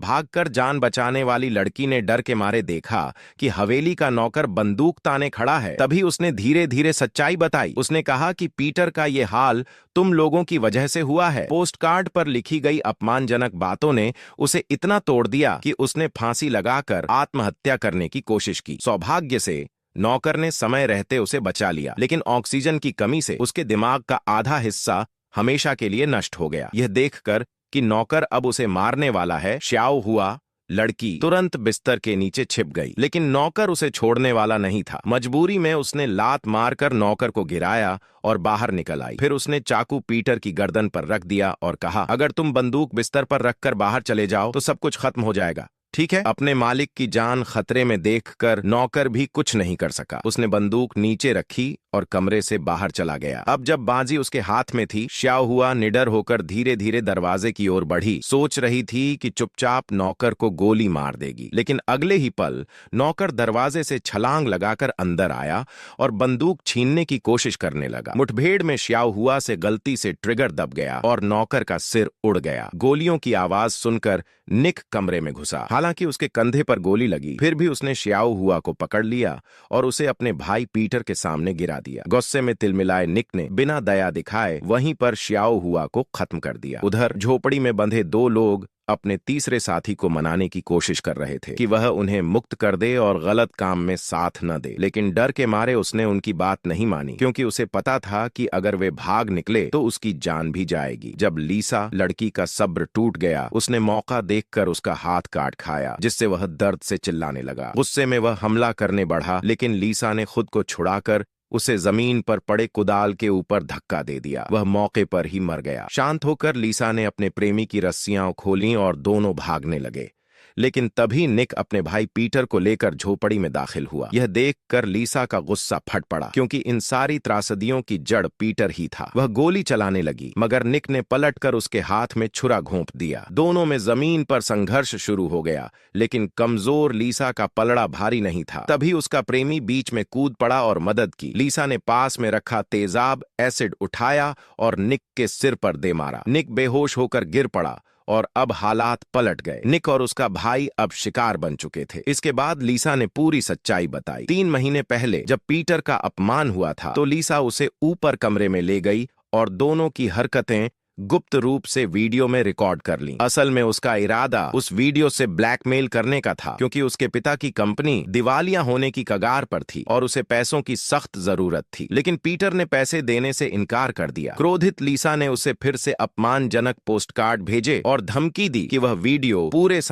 भागकर जान बचाने वाली लड़की ने डर के मारे देखा कि हवेली का नौकर बंदूक ताने खड़ा है। तभी उसने धीरे धीरे सच्चाई बताई। उसने कहा कि पीटर का ये हाल तुम लोगों की वजह से हुआ है। पोस्टकार्ड पर लिखी गई अपमानजनक बातों ने उसे इतना तोड़ दिया कि उसने फांसी लगाकर आत्महत्या करने की कोशिश की। सौभाग्य से नौकर ने समय रहते उसे बचा लिया, लेकिन ऑक्सीजन की कमी से उसके दिमाग का आधा हिस्सा हमेशा के लिए नष्ट हो गया। यह देखकर कि नौकर अब उसे मारने वाला है, श्याओ हुआ लड़की तुरंत बिस्तर के नीचे छिप गई। लेकिन नौकर उसे छोड़ने वाला नहीं था। मजबूरी में उसने लात मारकर नौकर को गिराया और बाहर निकल आई। फिर उसने चाकू पीटर की गर्दन पर रख दिया और कहा, अगर तुम बंदूक बिस्तर पर रखकर बाहर चले जाओ तो सब कुछ खत्म हो जाएगा, ठीक है? अपने मालिक की जान खतरे में देखकर नौकर भी कुछ नहीं कर सका। उसने बंदूक नीचे रखी और कमरे से बाहर चला गया। अब जब बाजी उसके हाथ में थी, श्याओ हुआ निडर होकर धीरे धीरे दरवाजे की ओर बढ़ी। सोच रही थी कि चुपचाप नौकर को गोली मार देगी, लेकिन अगले ही पल नौकर दरवाजे से छलांग लगाकर अंदर आया और बंदूक छीनने की कोशिश करने लगा। मुठभेड़ में श्याओ हुआ से गलती से ट्रिगर दब गया और नौकर का सिर उड़ गया। गोलियों की आवाज सुनकर निक कमरे में घुसा। हालांकि उसके कंधे पर गोली लगी, फिर भी उसने श्याओ हुआ को पकड़ लिया और उसे अपने भाई पीटर के सामने गिरा दिया। गुस्से में तिलमिलाए निक ने बिना दया दिखाए वहीं पर श्याओ हुआ को खत्म कर दिया। उधर झोपड़ी में बंधे दो लोग अपने तीसरे साथी को मनाने की कोशिश कर रहे थे कि वह उन्हें मुक्त कर दे और गलत काम में साथ न दे, लेकिन डर के मारे उसने उनकी बात नहीं मानी, क्योंकि उसे पता था कि अगर वे भाग निकले तो उसकी जान भी जाएगी। जब लीसा लड़की का सब्र टूट गया, उसने मौका देखकर उसका हाथ काट खाया, जिससे वह दर्द से चिल्लाने लगा। गुस्से में वह हमला करने बढ़ा, लेकिन लीसा ने खुद को छुड़ाकर उसे जमीन पर पड़े कुदाल के ऊपर धक्का दे दिया। वह मौके पर ही मर गया। शांत होकर लीसा ने अपने प्रेमी की रस्सियां खोलीं और दोनों भागने लगे। लेकिन तभी निक अपने भाई पीटर को लेकर झोपड़ी में दाखिल हुआ। यह देखकर लीसा का गुस्सा फट पड़ा, क्योंकि इन सारी त्रासदियों की जड़ पीटर ही था। वह गोली चलाने लगी, मगर निक ने पलटकर उसके हाथ में छुरा घोंप दिया। दोनों में जमीन पर संघर्ष शुरू हो गया, लेकिन कमजोर लीसा का पलड़ा भारी नहीं था। तभी उसका प्रेमी बीच में कूद पड़ा और मदद की। लीसा ने पास में रखा तेजाब एसिड उठाया और निक के सिर पर दे मारा। निक बेहोश होकर गिर पड़ा और अब हालात पलट गए। निक और उसका भाई अब शिकार बन चुके थे। इसके बाद लीसा ने पूरी सच्चाई बताई। 3 महीने पहले जब पीटर का अपमान हुआ था, तो लीसा उसे ऊपर कमरे में ले गई और दोनों की हरकतें गुप्त रूप से वीडियो में रिकॉर्ड कर ली। असल में उसका इरादा उस वीडियो से ब्लैकमेल करने का था, क्योंकि उसके पिता की कंपनी दिवालिया होने की कगार पर थी और उसे पैसों की सख्त जरूरत थी। लेकिन पीटर ने पैसे देने से इनकार कर दिया। क्रोधित लीसा ने उसे फिर से अपमानजनक पोस्टकार्ड भेजे और धमकी दी कि वह वीडियो पूरे